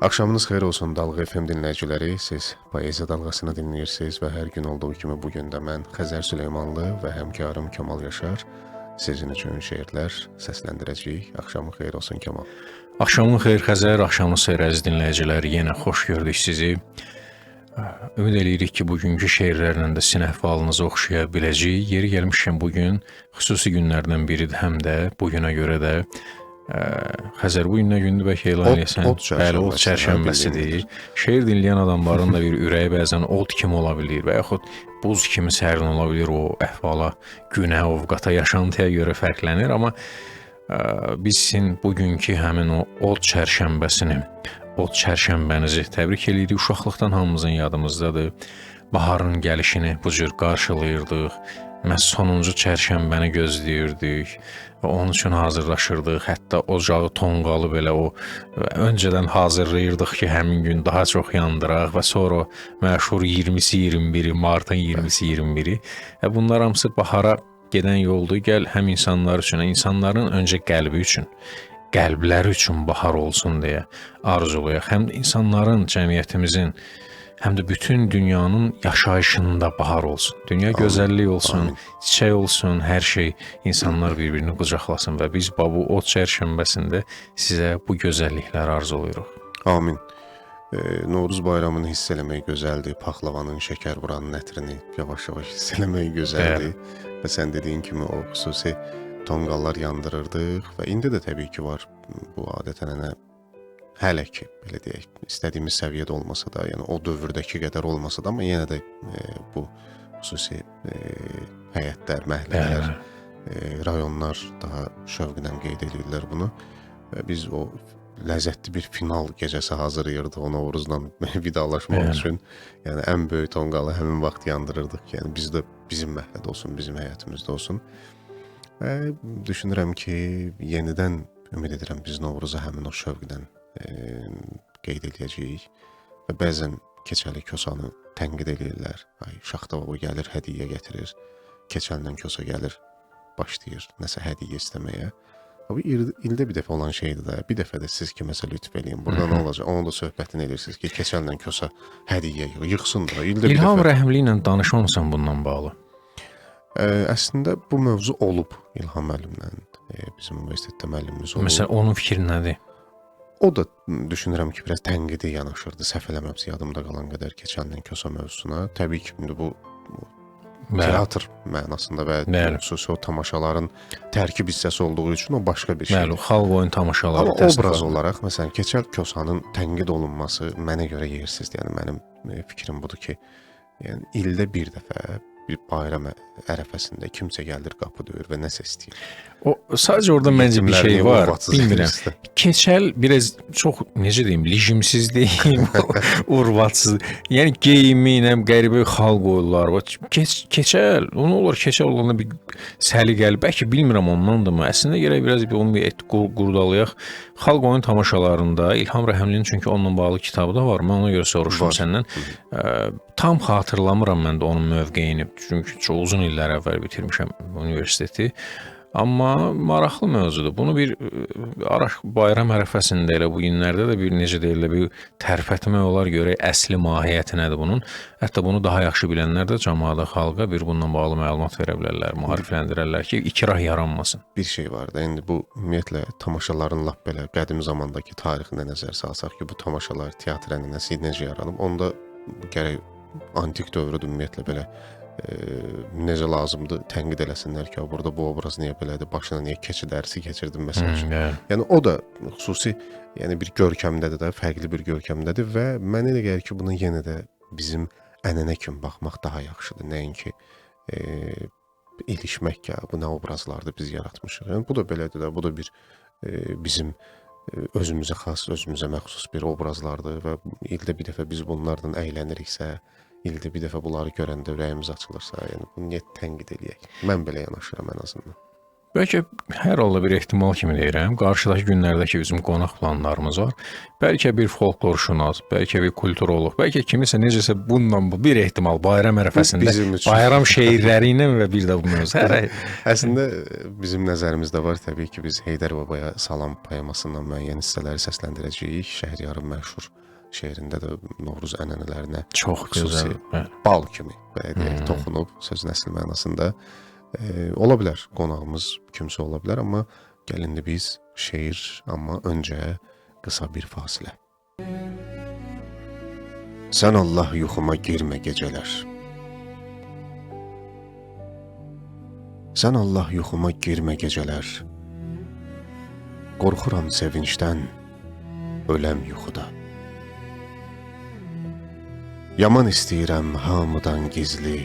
Axşamınız xeyir olsun Dalğa FM dinləyiciləri. Siz Poeziya Dalğasını dinləyirsiniz və hər gün olduğu kimi bugün də mən Xəzər Süleymanlı və həmkarım Kamal Yaşar sizin üçün şeirlər səsləndirəcəyik. Axşamın xeyir olsun Kamal. Axşamın xeyir Xəzər, axşamınız xeyir əziz dinləyicilər. Yenə xoş gördük sizi. Ümid edirik ki, bugünkü şeirlərlə də sizin əhvalınızı oxşaya biləcəyik. Yeri gəlmişkən bugün xüsusi günlərdən biridir, həm də bugünə görə də Xəzər bu gün nə gündür bəlkə elan edəsən? Bəli, ot çərşənbəsidir. Şeir dinləyən adamların da bir ürəyi bəzən ot kimi ola bilir və yaxud buz kimi sərin ola bilir. O əhvala, günə, ovqata, yaşantıya görə fərqlənir. Amma biz sizin bugünkü həmin o ot çərşənbəsini, ot çərşənbənizi təbrik edirik. Uşaqlıqdan hamımızın yadımızdadır. Baharın gəlişini bu cür qarşılayırdıq. Məhz sonuncu çərşənbəni gözləyirdik və onun üçün hazırlaşırdıq. Hətta ocağı, tonqalı belə o öncədən hazırlayırdıq ki, həmin gün daha çox yandıraq və sonra məşhur 20-si 21-i, martın 20-si 21-i. Bunlar hamısı bahara gedən yoldur. Gəl həm insanlar üçün, insanların öncə qəlbi üçün, qəlbləri üçün bahar olsun deyə arzulayaq. Həm insanların, cəmiyyətimizin, həm də bütün dünyanın yaşayışında bahar olsun. Dünya gözəllik olsun, çiçək olsun, hər şey, insanlar bir-birini qucaqlasın və biz bu ot çərşənbəsində sizə bu gözəllikləri arzulayırıq. Amin. Novruz bayramını hiss eləmək gözəldir. Paxlavanın, şəkər vuranın ətrini yavaş-yavaş hiss eləmək gözəldir. Və sən dediyin kimi o xüsusi tonqallar yandırırdıq və indi də təbii ki var bu adət-ənənə. Hələ ki, belə deyək, istədiyimiz səviyyədə olmasa da, yəni o dövrdəki qədər olmasa da, amma yenə də bu xüsusi həyətlər, məhəllələr, rayonlar daha şövqlə qeyd edirlər bunu. Və biz o ləzzətli bir final gecəsi hazırlayırdıq o Novruzla vidalaşmaq üçün. Yəni ən böyük tonqalı həmin vaxt yandırırdıq. Yəni biz də bizim məhəllədə olsun, bizim həyətimizdə olsun. Və düşünürəm ki, yenidən ümid edirəm biz Novruza həmin o şövqdən qeyd edəcəyik və bəzən keçəli kosanı tənqid edirlər. Ay, şaxta baba gəlir, hədiyyə gətirir. Keçəldən kosa gəlir, başlayır nəsə hədiyyə istəməyə. Bu ildə bir dəfə olan şeydir də. Bir dəfə də siz ki, məsələ lütf eləyin. Burada nə olacaq? Onun da söhbətini edirsiniz ki, keçəldən kosa hədiyyə yığsın da. İlham Rəhimli ilə danışmamısan bundan bağlı? Əslində bu mövzu olub İlham müəllimlə. Bizim universitetdə müəllimimiz olub. Məsələn, onun fikri nədir? O da düşünürəm ki, biraz tənqidi yanaşırdı. Səhv eləməmsə yadımda qalan qədər keçəndən kosa mövzusuna. Təbii ki, bu teatr mənasında və xüsusi o tamaşaların tərkib hissəsi olduğu üçün o başqa bir şey. Bəli, xalq oyun tamaşaları. Amma obraz olaraq, məsələn, keçəl kosanın tənqid olunması mənə görə yersizdir. Yəni mənim fikrim budur ki, yəni ildə bir dəfə bir bayram ərəfəsində kimsə gəlir, qapı döyür və nəsə istəyir. O sadəcə orada məncə bir şey var, bilmirəm. Keçəl biraz çox, necə deyim, lijimsiz deyim, urvatsız. Yəni geyimi ilə qəribə xal qoyurlar. Keçəl, onu olur, keçəl olanda bir səliqəli, bəlkə bilmirəm ondandırmı. Əslində gərək biraz onu qurdalayaq. Xalq oyun tamaşalarında İlham Rəhimlinin çünki onunla bağlı kitabı da var. Mən ona görə soruşdum səndən. Tam xatırlamıram mən də onun mövqeyini. Çünki çox uzun illər əvvəl bitirmişəm universiteti. Amma maraqlı mövzudur. Bunu bir bayram ərəfəsində elə bu günlərdə də bir necə deyirlər, bir tərpətmək olar görək əsli mahiyyəti nədir bunun. Hətta bunu daha yaxşı bilənlər də cəmaata, xalqa bir bununla bağlı məlumat verə bilərlər, maarifləndirərlər ki, ikrah yaranmasın. Bir şey var da, indi bu ümumiyyətlə tamaşaların lap belə qədim zamandakı tarixinə nəzər salsaq ki, bu tamaşalar, teatr ənənəsi necə yaranıb, onda gərək antik dövrüdür ümumiyyətlə belə necə lazımdır tənqid eləsinlər ki, burada bu obraz niyə belədir, başına niyə keçid dərsi keçirdin məsəl üçün. Yəni o da xüsusi, yəni bir görkəmdədir də, fərqli bir görkəmdədir və mənə elə gəlir ki, buna yenə də bizim ənənə kimi baxmaq daha yaxşıdır. Nəinki ilişmək ki, bu nə obrazlardır biz yaratmışıq. Yəni bu da belədir də, bu da bir bizim özümüzə xas, özümüzə məxsus bir obrazlardır və ildə bir dəfə biz bunlardan əyləniriksə, ildə bir dəfə bunları görəndə ürəyimiz açılırsa, yəni bunu niyə tənqid eləyək? Mən belə yanaşıram ən azından. Bəlkə hər halda bir ehtimal kimi deyirəm, qarşıdakı günlərdəki bizim qonaq planlarımız var. Bəlkə bir folklorşünas, bəlkə bir kulturoloq, bəlkə kimisə necəsə bununla bir ehtimal bayram ərəfəsində Bizim üçün. bayram şeirləri ilə və bir də bu mövzu. Əslində bizim nəzərimizdə var, təbii ki, biz Heydər Babaya Salam poemasından müəyyən hissələri səsləndirəcəyik. Şəhriyarın məşhur şeirində də Novruz ənənələrinə Çox xüsusi gözəl. bal kimi belə deyək, toxunub sözün əsl mənasında. Ola bilər, qonağımız kimsə ola bilər, amma gəlin biz şeir, amma öncə qısa bir fasilə. Sən Allah yuxuma girmə gecələr. Sən Allah yuxuma girmə gecələr. Qorxuram sevincdən, öləm yuxuda. Yaman istəyirəm hamıdan gizli,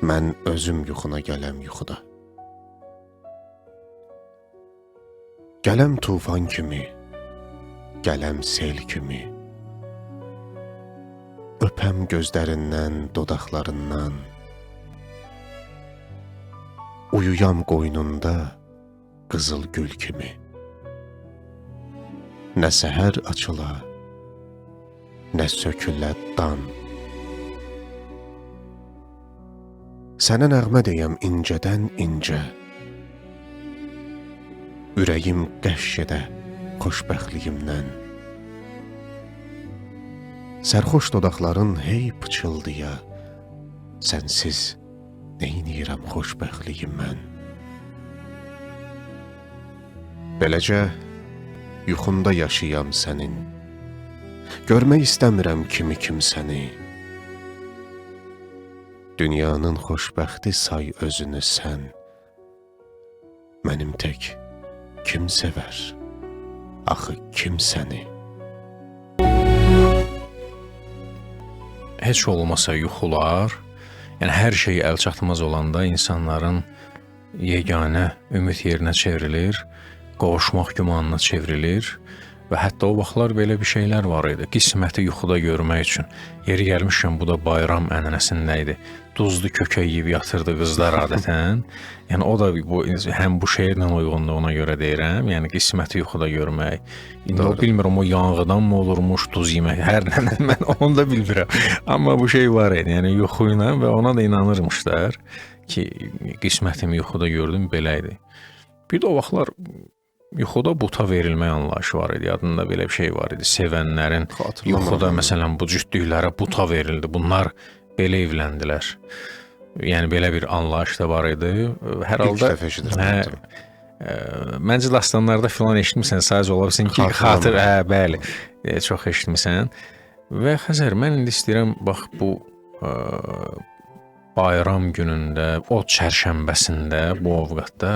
mən özüm yuxuna gələm yuxuda. Gələm tufan kimi, gələm sel kimi, öpəm gözlərindən, dodaqlarından, uyuyam qoynunda qızıl gül kimi. Nə səhər açıla, nə sökülə dan. Sənə nəğmə deyəm incədən incə, ürəyim qəşş edə xoşbəxtliyimdən. Sərxoş dodaqların hey pıçıldıya, sənsiz neyniyirəm xoşbəxtliyim mən. Beləcə yuxumda yaşayam sənin, görmək istəmirəm kimi kimsəni. Dünyanın xoşbəxti say özünü sən, mənim tək kim sevər, axı kim səni? Heç olmasa yuxular, yəni hər şey əlçatmaz olanda insanların yeganə ümid yerinə çevrilir, qovuşmaq gümanına çevrilir və hətta o vaxtlar belə bir şeylər var idi. Qisməti yuxuda görmək üçün. Yeri gəlmişkən bu da bayram ənənəsində idi. Duzlu kökə yeyib yatırdı qızlar adətən. Yəni o da həm bu şeirlə uyğundur, ona görə deyirəm. Yəni qisməti yuxuda görmək. İndi o bilmirəm o yanğıdan mı olurmuş, duz yemək. Hər nə mən onu da bilmirəm. Amma bu şey var idi. Yəni yuxu ilə və ona da inanırmışlar ki, qismətimi yuxuda gördüm belə idi. Bir də o vaxtlar yuxuda buta verilmək anlayışı var idi. Yadında belə bir şey var idi. Sevənlərin yuxuda məsələn bu cütlüklərə buta verildi. Bunlar belə evləndilər. Yəni belə bir anlayış da var idi. Hər halda İlk dəfə eşidirəm. Məncə dastanlarda filan eşitmisən, sadəcə ola bilsin ki, xatır, bəli, çox eşitmisən. Və Xəzər, mən indi istəyirəm bax bu bayram günündə, o çərşənbəsində, bu ovqatda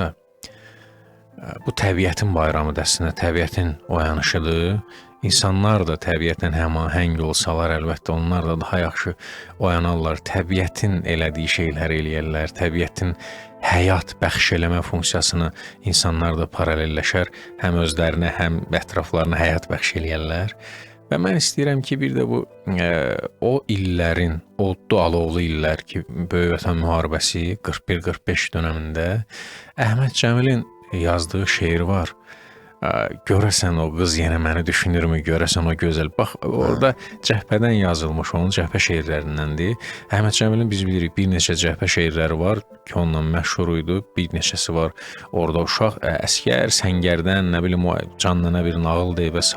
bu təbiətin bayramıdır əslində, təbiətin oyanışıdır. İnsanlar da təbiətlə həmahəng olsalar, əlbəttə onlar da daha yaxşı oyanarlar. Təbiətin elədiyi şeyləri eləyərlər, təbiətin həyat bəxş eləmə funksiyasını insanlar da paralelləşər, həm özlərinə, həm ətraflarına həyat bəxş eləyərlər. Və mən istəyirəm ki, bir də bu o illərin, odlu alovlu illər ki, Böyük Vətən müharibəsi 41-45 dönəmində Əhməd Cəmilin yazdığı şeir var. Görəsən o qız yenə məni düşünürmü, görəsən o gözəl. Bax, orada cəhbədən yazılmış, onun cəhbə şeirlərindəndir. Əhməd Cəmilin biz bilirik, bir neçə cəhbə şeirləri var ki, onunla məşhur idi. Bir neçəsi var. Orada uşaq əskər, səngərdən, nə bilim, o canlına bir nağıl deyib və s.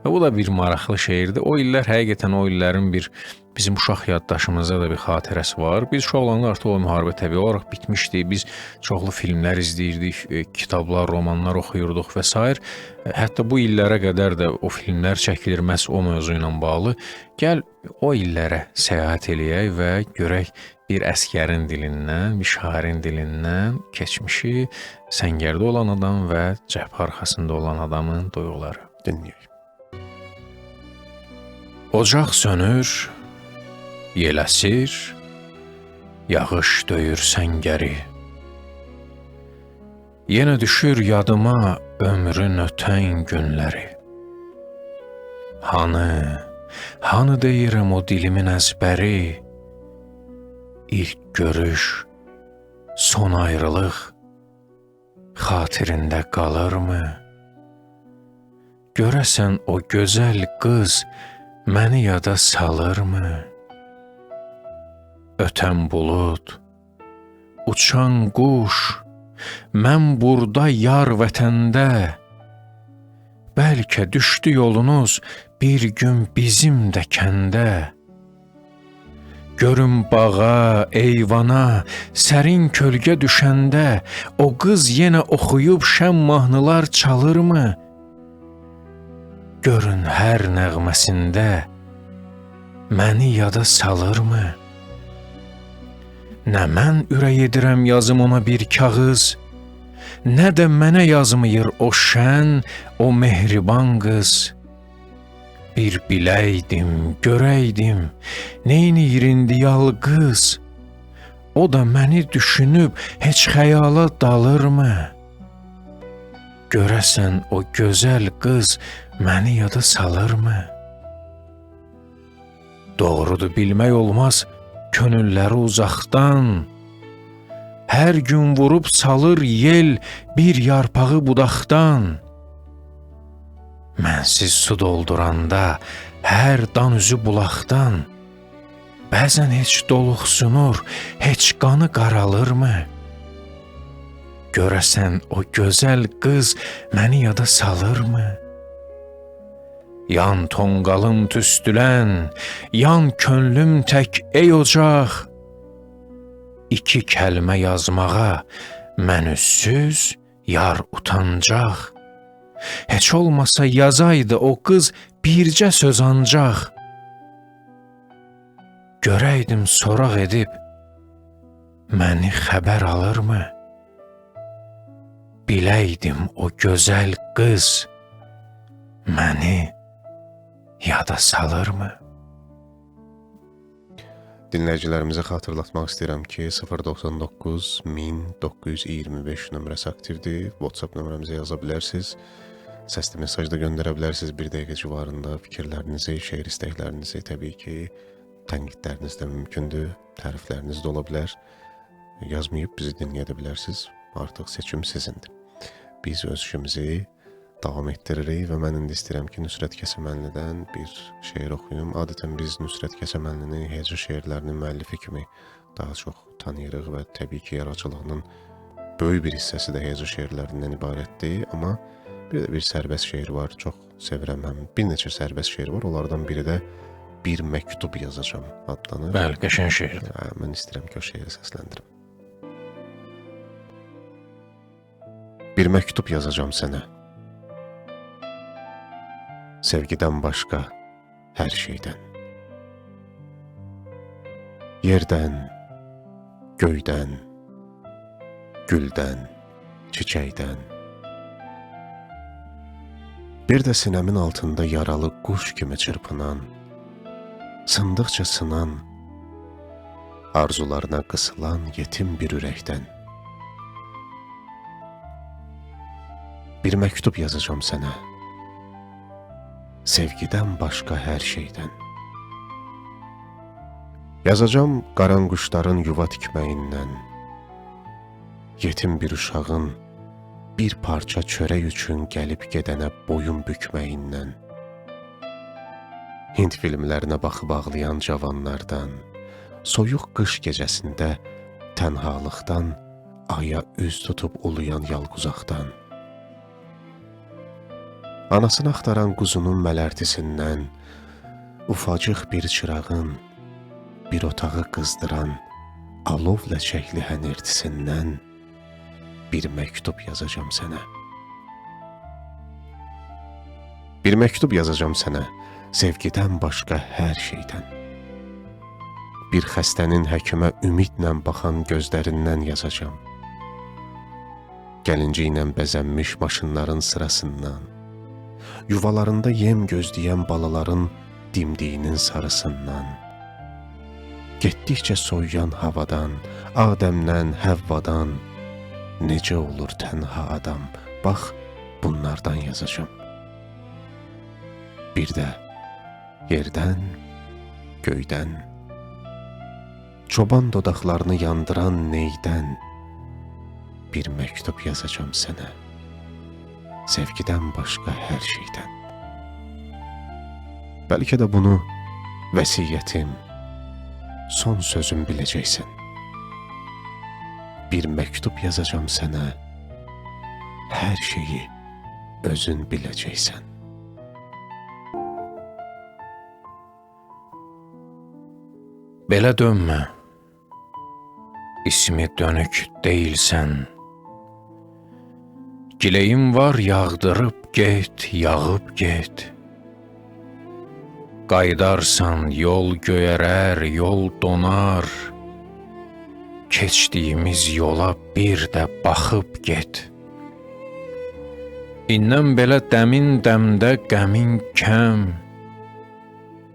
Və bu da bir maraqlı şeirdir. O illər həqiqətən o illərin bir bizim uşaq yaddaşımızda da bir xatirəsi var. Biz uşaq olanda artıq o müharibə təbii olaraq bitmişdi. Biz çoxlu filmlər izləyirdik, kitablar, romanlar oxuyurduq və s. Hətta bu illərə qədər də o filmlər çəkilir məhz o mövzu ilə bağlı. Gəl o illərə səyahət eləyək və görək bir əskərin dilindən, bir şairin dilindən keçmişi, səngərdə olan adam və cəbhə arxasında olan adamın duyğuları. Dinləyək. Ocaq sönür, yel əsir, yağış döyür səngəri. Yenə düşür yadıma ömrün ötən günləri. Hanı deyirəm o dilimin əzbəri, İlk görüş, son ayrılıq, xatirində qalırmı? Görəsən o gözəl qız məni yada salırmı? Ötən bulud, uçan quş, mən burada yar vətəndə, bəlkə düşdü yolunuz bir gün bizim də kəndə. Görün bağa, eyvana, sərin kölgə düşəndə, o qız yenə oxuyub şən mahnılar çalırmı? Görün hər nəğməsində məni yada salırmı? Nə mən ürək edirəm yazım ona bir kağız, nə də mənə yazmayır o şən, o mehriban qız. Bir biləydim, görəydim, neyniyir indi yalqız? O da məni düşünüb heç xəyala dalırmı? Görəsən o gözəl qız məni yada salırmı? Doğrudur, bilmək olmaz könülləri uzaqdan. Hər gün vurub salır yel bir yarpağı budaqdan. Mənsiz su dolduranda hər dan üzü bulaqdan, bəzən heç doluxsunur, heç qanı qaralırmı? Görəsən o gözəl qız məni yada salırmı? Yan tonqalım tüstülən, yan könlüm tək ey ocaq, İki kəlmə yazmağa mən üssüz, yar utancaq. Heç olmasa yazaydı o qız bircə söz ancaq. Görəydim soraq edib, məni xəbər alırmı? Biləydim o gözəl qız məni yada salırmı? Dinləyicilərimizə xatırlatmaq istəyirəm ki, 099 1925 nömrəsi aktivdir. WhatsApp nömrəmizə yaza bilərsiniz. Səsli mesaj da göndərə bilərsiniz. Bir dəqiqə civarında fikirlərinizi, şeir istəklərinizi, təbii ki, tənqidləriniz də mümkündür, tərifləriniz də ola bilər. Yazmayıb bizi dinləyə də bilərsiniz. Artıq seçim sizindir. Biz öz işimizi davam etdiririk və mən indi istəyirəm ki, Nüsrət Kəsəmənlidən bir şeir oxuyum. Adətən biz Nüsrət Kəsəmənlini hecə şeirlərinin müəllifi kimi daha çox tanıyırıq və təbii ki, yaradıcılığının böyük bir hissəsi də hecə şeirlərindən ibarətdir. Amma bir də bir sərbəst şeir var, çox sevirəm mən. Bir neçə sərbəst şeir var, onlardan biri də Bir məktub yazacağam adlanır. Bəli, qəşəng şeirdir. Mən istəyirəm ki, o şeiri səsləndirim. Bir məktub yazacağam sənə. Sevgidən başqa hər şeydən. Yerdən, göydən, güldən, çiçəkdən. Bir də sinəmin altında yaralı quş kimi çırpınan, sındıqca sınan, arzularına qısılan yetim bir ürəkdən. Bir məktub yazacağam sənə, sevgidən başqa hər şeydən. Yazacağam qaranquşların yuva tikməyindən, yetim bir uşağın bir parça çörək üçün gəlib gedənə boyun bükməyindən, Hind filmlərinə baxıb ağlayan cavanlardan, soyuq qış gecəsində tənhalıqdan aya üz tutub uluyan yalquzaqdan, anasını axtaran quzunun mələrtisindən, ufacıq bir çırağın bir otağı qızdıran alov ləçəkli hənirtisindən bir məktub yazacağam sənə. Bir məktub yazacağam sənə, sevgidən başqa hər şeydən. Bir xəstənin həkimə ümidlə baxan gözlərindən yazacağam. Gəlinci ilə bəzənmiş maşınların sırasından, yuvalarında yem gözləyən balaların dimdiyinin sarısından, getdikcə soyuyan havadan, Adəmdən, Həvvadan, necə olur tənha adam, bax bunlardan yazacağam. Bir də yerdən, göydən, çoban dodaqlarını yandıran neydən, bir məktub yazacağam sənə. Sevgidən başqa hər şeydən. Bəlkə də bunu vəsiyyətim, son sözüm biləcəksən. Bir məktub yazacağam sənə, hər şeyi özün biləcəksən. Belə dönmə, ismi dönük deyilsən. Giləyim var yağdırıb get, yağıb get. Qaydarsan yol göyərər, yol donar. Keçdiyimiz yola bir də baxıb get. İnnən belə dəmin dəmdə qəmin kəm.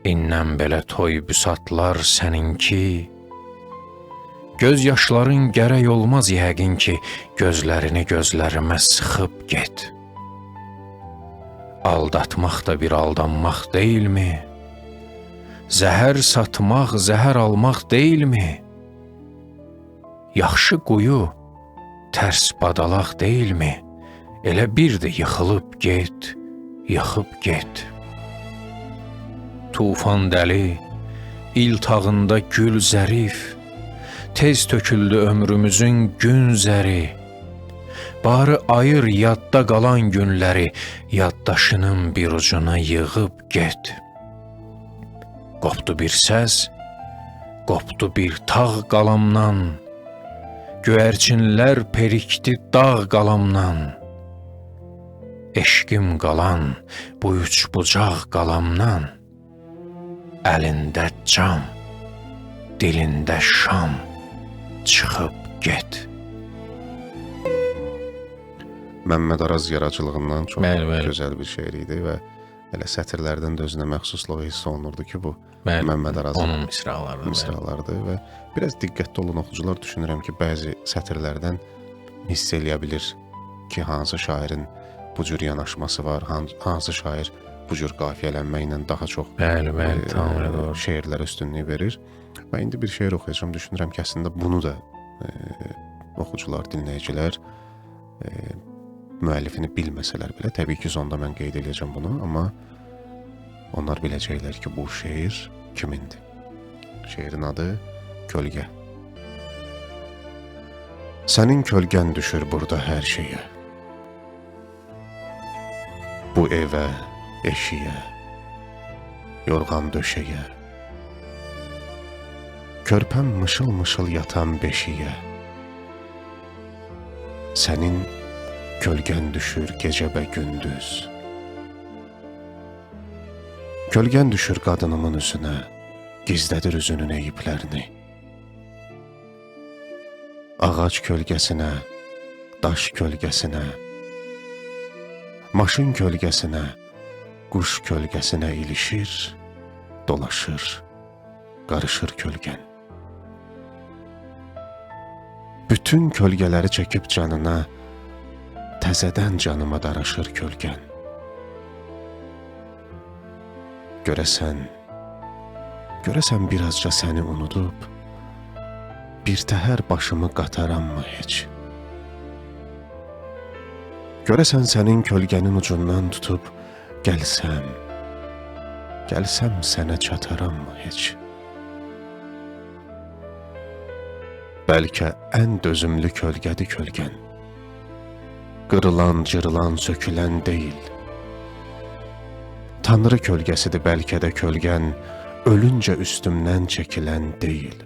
İnnən belə toy büsatlar səninki. Göz yaşların gərək olmaz yəqin ki, gözlərini gözlərimə sıxıb get. Aldatmaq da bir aldanmaq deyilmi? Zəhər satmaq, zəhər almaq deyilmi? Yaxşı quyu, tərs badalaq deyilmi? Elə bir də yıxılıb get, yıxıb get. Tufan dəli, il tağında gül zərif, tez töküldü ömrümüzün gün zəri. Barı ayır yadda qalan günləri, yaddaşının bir ucuna yığıb get. Qopdu bir səs, qopdu bir tağ qalamdan, göyərçinlər perikdi dağ qalamdan. Eşqim qalan bu üç bucaq qalamdan, əlində cam, dilində şam, çıxıb get. Məmməd Araz yaradıcılığından çox Bəli. gözəl bir şeir idi və elə sətirlərdən də özünə məxsusluğu hiss olunurdu ki, bu Bəli, Məmməd Arazın onun misralarıdır. misralardır və biraz diqqətli olan oxucular düşünürəm ki, bəzi sətirlərdən hiss eləyə bilir ki, hansı şairin bu cür yanaşması var, hansı şair bu cür qafiyələnməklə daha çox Bəli, tamamilə doğru. şeirlərə üstünlük verir. Və indi bir şeir oxuyacağım, düşünürəm ki, əslində bunu da oxucular, dinləyicilər müəllifini bilməsələr belə, təbii ki, sonda mən qeyd edəcəm bunu, amma onlar biləcəklər ki, bu şeir kimindir. Şeirin adı Kölgə. Sənin kölgən düşür burada hər şeyə. Bu evə, eşiyə, yorğan döşəyə, körpəm mışıl-mışıl yatan beşiyə. Sənin kölgən düşür gecə və gündüz. Kölgən düşür qadınımın üzünə, gizlədir üzünün eyiblərini. Ağac kölgəsinə, daş kölgəsinə, maşın kölgəsinə, quş kölgəsinə ilişir, dolaşır, qarışır kölgən. Bütün kölgələri çəkib canına, təzədən canıma daraşır kölgən. Görəsən birazca səni unudub, bir təhər başımı qatarammı heç? Görəsən sənin kölgənin ucundan tutub, gəlsəm sənə çatarammı heç? Bəlkə ən dözümlü kölgədir kölgən. Qırılan, cırılan, sökülən deyil. Tanrı kölgəsidir bəlkə də kölgən, ölüncə üstümdən çəkilən deyil.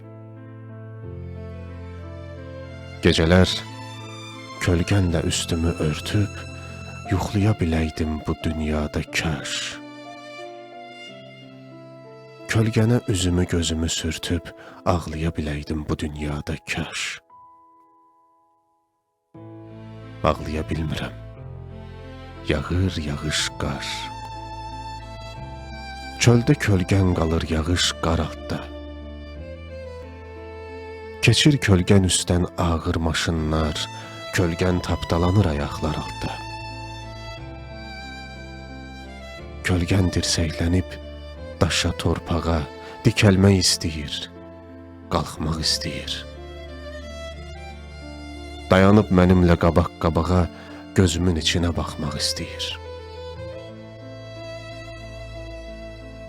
Gecələr kölgənlə üstümü örtüb, yuxlaya biləydim bu dünyada kaş. Kölgənə üzümü gözümü sürtüb, ağlaya biləydim bu dünyada kaş. Ağlaya bilmirəm, yağır yağış qar. Çöldə kölgən qalır yağış qar altda. Keçir kölgən üstdən ağır maşınlar, kölgən tapdalanır ayaqlar altda. Kölgən dirsəklənib, daşa, torpağa dikəlmək istəyir, qalxmaq istəyir. dayanıb mənimlə qabaq-qabağa gözümün içinə baxmaq istəyir.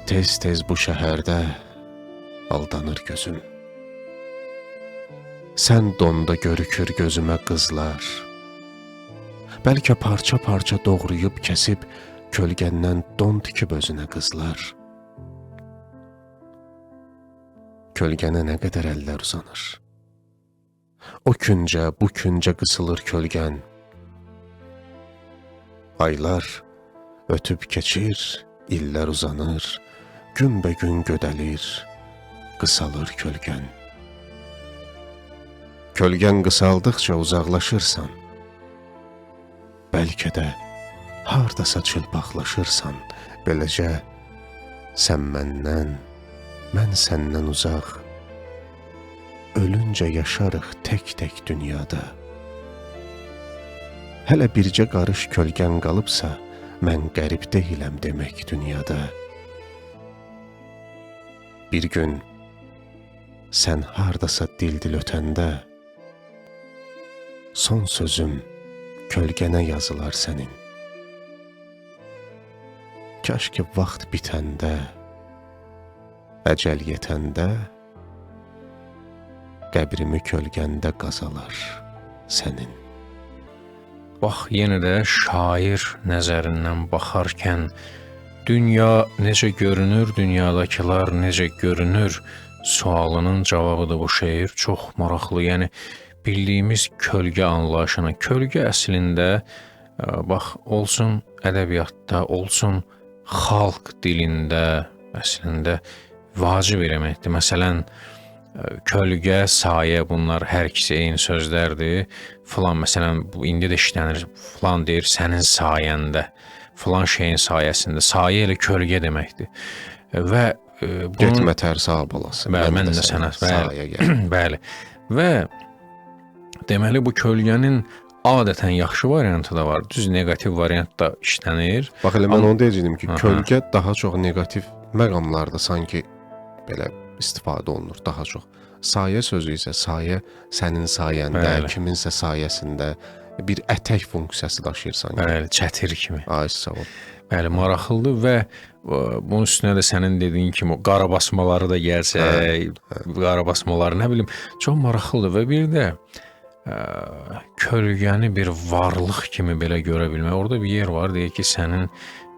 Tez-tez bu şəhərdə aldanır gözüm. Sən donda görükür gözümə qızlar. Bəlkə parça-parça doğrayıb kəsib kölgəndən don tikib özünə qızlar. Kölgənə nə qədər əllər uzanır. O küncə, bu küncə qısılır kölgən. Aylar ötüb keçir, illər uzanır, günbəgün gödəlir, qısalır kölgən. Kölgən qısaldıqca uzaqlaşırsan, bəlkə də hardasa çılpaqlaşırsan, beləcə sən məndən, mən səndən uzaq, ölüncə yaşarıq tək-tək dünyada. Hələ bircə qarış kölgən qalıbsa, mən qərib deyiləm demək dünyada. Bir gün sən hardasa dil-dil ötəndə, son sözüm kölgənə yazılar sənin. Kaş ki vaxt bitəndə, əcəl yetəndə, qəbrimi kölgəndə qazalar sənin. Bax, yenə də şair nəzərindən baxarkən dünya necə görünür, dünyadakılar necə görünür sualının cavabıdır bu şeir. Çox maraqlı, yəni bildiyimiz kölgə anlayışına. Kölgə əslində, bax, olsun ədəbiyyatda, olsun xalq dilində əslində vacib eləməkdir. Məsələn, kölgə, sayə, bunlar hər ikisi eyni sözlərdir. Filan, məsələn, bu indi də işlənir. Filan deyir, sənin sayəndə, filan şeyin sayəsində. Sayə elə kölgə deməkdir. Və bunun... Getmə tərsə balası. Bəli, mən də sənə sayə gəl. Bəli. Və deməli, bu kölgənin adətən yaxşı variantı da var. Düz negativ variant da işlənir. Bax, elə mən onu deyəcəydim ki, kölgə daha çox negativ məqamlarda sanki belə istifadə olunur, daha çox. Sayə sözü isə sayə sənin sayəndə, bəli, kiminsə sayəsində bir ətək funksiyası daşıyır sanki. Bəli, çətir kimi. Ay, sağ ol. Bəli, maraqlıdır və bunun üstünə də sənin dediyin kimi qarabasmaları da gəlsə, qarabasmaları, nə bilim, çox maraqlıdır və bir də kölgəni bir varlıq kimi belə görə bilmək. Orada bir yer var, deyək ki, sənin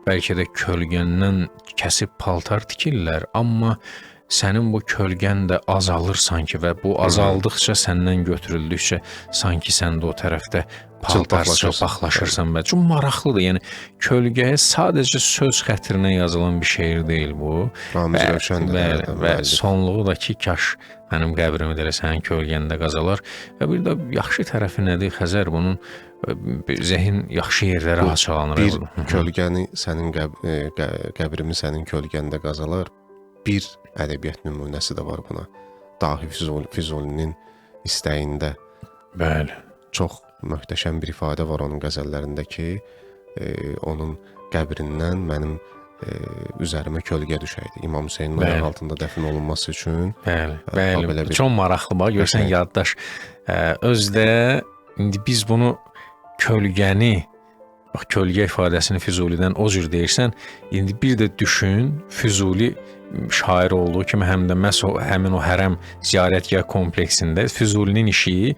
bəlkə də kölgəndən kəsib paltar tikirlər, amma sənin bu kölgən də azalır sanki və bu azaldıqca, səndən götürüldükcə sanki sən də o tərəfdə paltarlaşırsan. Çox maraqlıdır. Yəni, kölgəyə sadəcə söz xətrinə yazılan bir şeir deyil bu. Ramiz Rövşəndir. Və sonluğu da ki, kaş mənim qəbrimi də elə sənin kölgəndə qazalar. Və bir də yaxşı tərəfi nədir? Xəzər bunun zehin yaxşı yerlərə haçalanır. Bir kölgəni sənin qəbrimi sənin kölgəndə qazalar. Bir ədəbiyyat nümunəsi də var buna. Dahi Füzulinin istəyində. Bəli. Çox möhtəşəm bir ifadə var onun qəzəllərində ki, onun qəbrindən mənim üzərimə kölgə düşəydi. İmam Hüseynin ayaq altında dəfn olunması üçün. Bəli. Çox maraqlı bax, görsən yaddaş. Özdə indi biz bunu kölgəni, bax, kölgə ifadəsini Füzulidən o cür deyirsən, indi bir də düşün, Füzuli şair olduğu kimi həm də məhz həmin o hərəm ziyarətgah kompleksində Füzulinin işi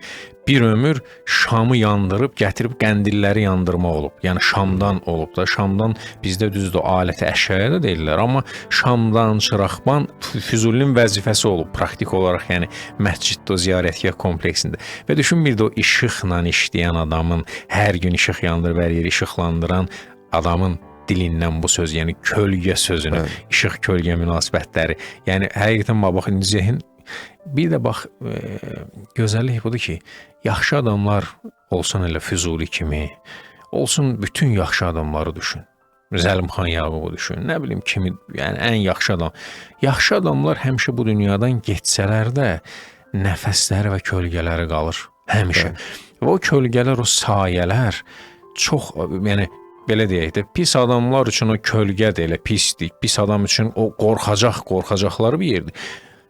bir ömür şamı yandırıb, gətirib qəndilləri yandırma olub. Yəni, şamdan olub da. Şamdan bizdə düzdür, aləti əşyaya da deyirlər, amma şamdan, çıraqban Füzulinin vəzifəsi olub, praktik olaraq, yəni məsciddə o ziyarətgah kompleksində. Və düşün, bir də o işıqla işləyən adamın, hər gün işıq yandırıb, hər yeri işıqlandıran adamın dilindən bu söz, yəni kölgə sözünü, işıq kölgə münasibətləri. Yəni, həqiqətən, bax, indi zehin, bir də bax, gözəllik budur ki, yaxşı adamlar olsun elə Füzuli kimi, olsun bütün yaxşı adamları düşün. Zəlimxan Yaqubu düşün, nə bilim kimi, yəni ən yaxşı adam. Yaxşı adamlar həmişə bu dünyadan getsələr də nəfəsləri və kölgələri qalır, həmişə. Və o kölgələr, o sayələr çox, yəni, belə deyək də, pis adamlar üçün o kölgə də elə pisdir, pis adam üçün o qorxacaqları bir yerdir.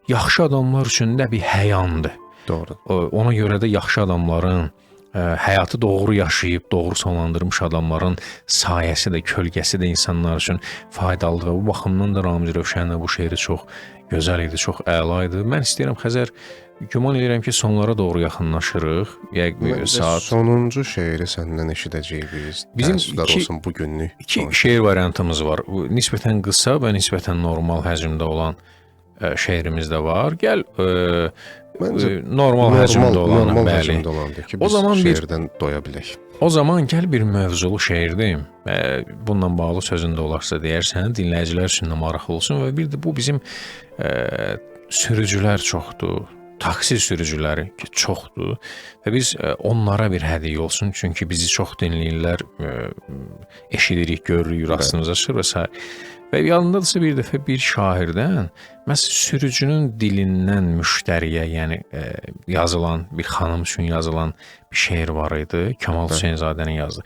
Yaxşı adamlar üçün də bir həyandır. Doğru. Ona görə də yaxşı adamların həyatı doğru yaşayıb, doğru sonlandırmış adamların sayəsi də, kölgəsi də insanlar üçün faydalıdır. Bu baxımdan da Ramiz Rövşənin bu şeiri çox gözəl idi, çox əla idi. Mən istəyirəm Xəzər, güman edirəm ki, sonlara doğru yaxınlaşırıq. Məncə Saat sonuncu şeiri səndən eşidəcəyik biz. Bizim Təəssüflər olsun bu günlük. İki şeir variantımız var. Bu nisbətən qısa və nisbətən normal həcmdə olan şeirimiz də var. Gəl Məncə normal həcmdə olan, normal bəli. həcmdə olandır ki, O biz zaman bir- şeirdən doya bilək. O zaman gəl bir mövzulu şeirdim. Bununla bağlı sözündə olarsa deyərsən, dinləyicilər üçün də maraqlı olsun və bir də bu bizim sürücülər çoxdur. Taksi sürücüləri ki, çoxdur və biz onlara bir hədiyyə olsun, çünki bizi çox dinləyirlər, eşidirik, görürük, rastımıza çıxır və s. Və yanındadırsa bir dəfə bir şairdən məhz sürücünün dilindən müştəriyə, yəni yazılan, bir xanım üçün yazılan bir şeir var idi, Kamal Hüseynzadənin yazdığı.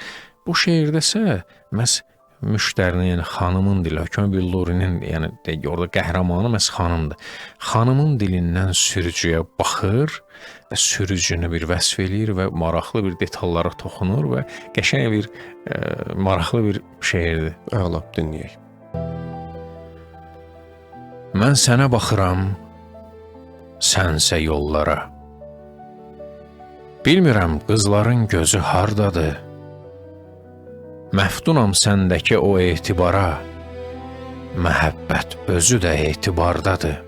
Bu şeirdəsə məhz müştərinin, yəni xanımın dili, Hökəm Billurinin, yəni orada qəhrəmanı məhz xanımdır. Xanımın dilindən sürücüyə baxır və sürücünü bir vəsf eləyir və maraqlı bir detallara toxunur və qəşəng bir, maraqlı bir şeirdir. Əla, dinləyək. Mən sənə baxıram, sənsə yollara. Bilmirəm qızların gözü hardadır. Məftunam səndəki o etibara. Məhəbbət özü də etibardadır.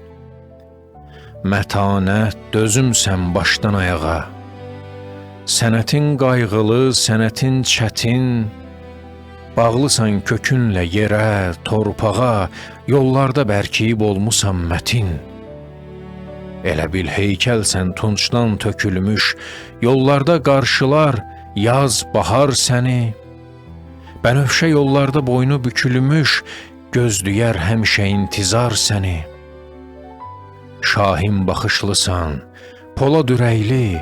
Mətanət dözümsən başdan ayağa. Sənətin qayğılı, sənətin çətin. Bağlısan kökünlə yerə, torpağa, yollarda bərkiyib olmusan mətin. Elə bil heykəlsən tuncdan tökülmüş, yollarda qarşılar yaz, bahar səni. Bənövşə yollarda boynu bükülmüş, gözləyər həmişə intizar səni. Şahin baxışlısan, polad ürəkli,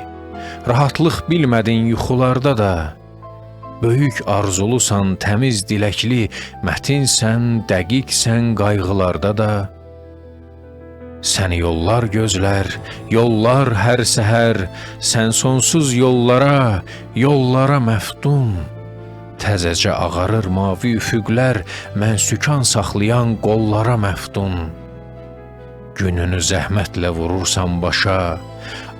rahatlıq bilmədin yuxularda da. Böyük arzulusan, təmiz diləkli, mətinsən, dəqiqsən qayğılarda da. Səni yollar gözlər, yollar hər səhər, sən sonsuz yollara, yollara məftun. Təzəcə ağarır mavi üfüqlər, mən sükan saxlayan qollara məftun. Gününü zəhmətlə vurursan başa,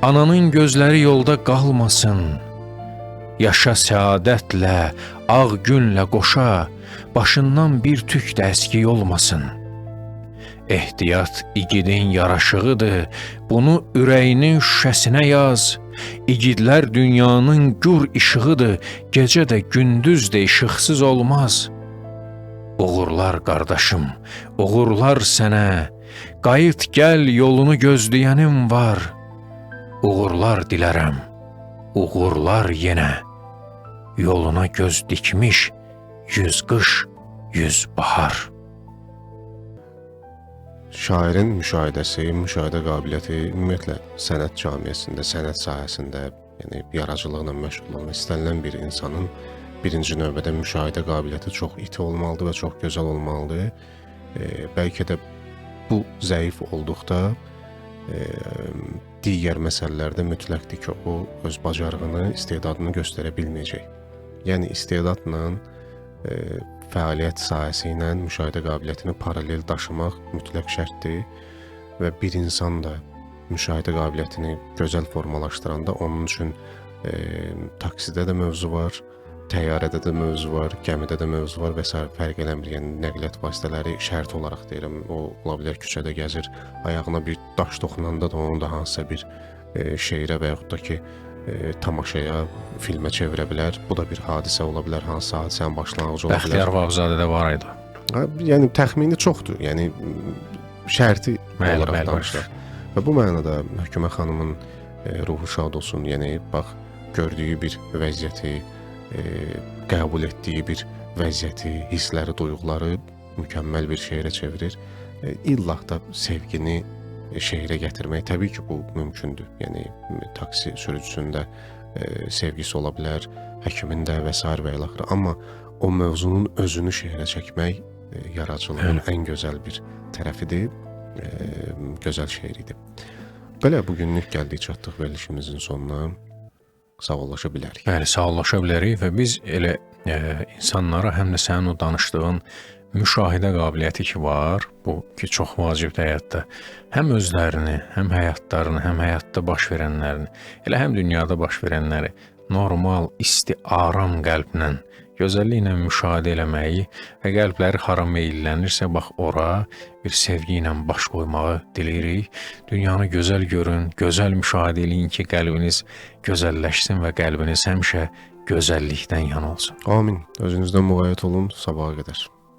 ananın gözləri yolda qalmasın. Yaşa səadətlə, ağ günlə qoşa, başından bir tük də əskik olmasın. Ehtiyat igidin yaraşığıdır, bunu ürəyinin şüşəsinə yaz. İgidlər dünyanın gür işığıdır, gecə də gündüz də işıqsız olmaz. Uğurlar qardaşım, uğurlar sənə, qayıt gəl yolunu gözləyənim var. Uğurlar dilərəm, uğurlar yenə, yoluna göz dikmiş, yüz qış, yüz bahar. Şairin müşahidəsi, müşahidə qabiliyyəti ümumiyyətlə sənət camiyyəsində, sənət sahəsində, yəni yaradıcılıqla məşğul olan istənilən bir insanın birinci növbədə müşahidə qabiliyyəti çox iti olmalıdır və çox gözəl olmalıdır. Bəlkə də bu zəif olduqda digər məsələlərdə mütləqdir ki, o öz bacarığını, istedadını göstərə bilməyəcək. Yəni istedadla fəaliyyət sahəsi ilə müşahidə qabiliyyətini paralel daşımaq mütləq şərtdir və bir insan da müşahidə qabiliyyətini gözəl formalaşdıranda onun üçün taksidə də mövzu var, təyyarədə də mövzu var, gəmidə də mövzu var və s. fərq eləmir. Yəni nəqliyyat vasitələri şərt olaraq deyirəm. O ola bilər küçədə gəzir, ayağına bir daş toxunanda da onu da hansısa bir şeirə və yaxud da ki tamaşaya, filmə çevirə bilər. Bu da bir hadisə ola bilər, hansı hadisənin başlanğıcı ola bilər. Bəxtiyar Vahabzadədə var idi. Yəni təxmini çoxdur. Yəni şərti olaraq danışılır. Və bu mənada Hökümə xanımın ruhu şad olsun. Yəni bax gördüyü bir vəziyyəti, qəbul etdiyi bir vəziyyəti, hissləri, duyğuları mükəmməl bir şeirə çevirir. İllah da sevgini şeirə gətirmək təbii ki, bu mümkündür. Yəni taksi sürücüsündə sevgisi ola bilər, həkimində və s. və ilaxır. Amma o mövzunun özünü şeirə çəkmək yaradıcılığın ən gözəl bir tərəfidir. Gözəl şeir idi. Belə bugünlük gəldik, çatdıq verilişimizin sonuna. sağollaşa bilərik. Bəli, sağollaşa bilərik və biz elə insanlara həm də sənin o danışdığın müşahidə qabiliyyəti ki var, bu ki çox vacibdir həyatda. Həm özlərini, həm həyatlarını, həm həyatda baş verənlərini, elə həm dünyada baş verənləri normal, isti, aram qəlblə, gözəlliklə müşahidə eləməyi və qəlbləri hara meyllənirsə, bax ora bir sevgi ilə baş qoymağı diləyirik. Dünyanı gözəl görün, gözəl müşahidə eləyin ki, qəlbiniz gözəlləşsin və qəlbiniz həmişə gözəllikdən yana olsun. Amin. Özünüzdən müğayət olun. Sabaha qədər.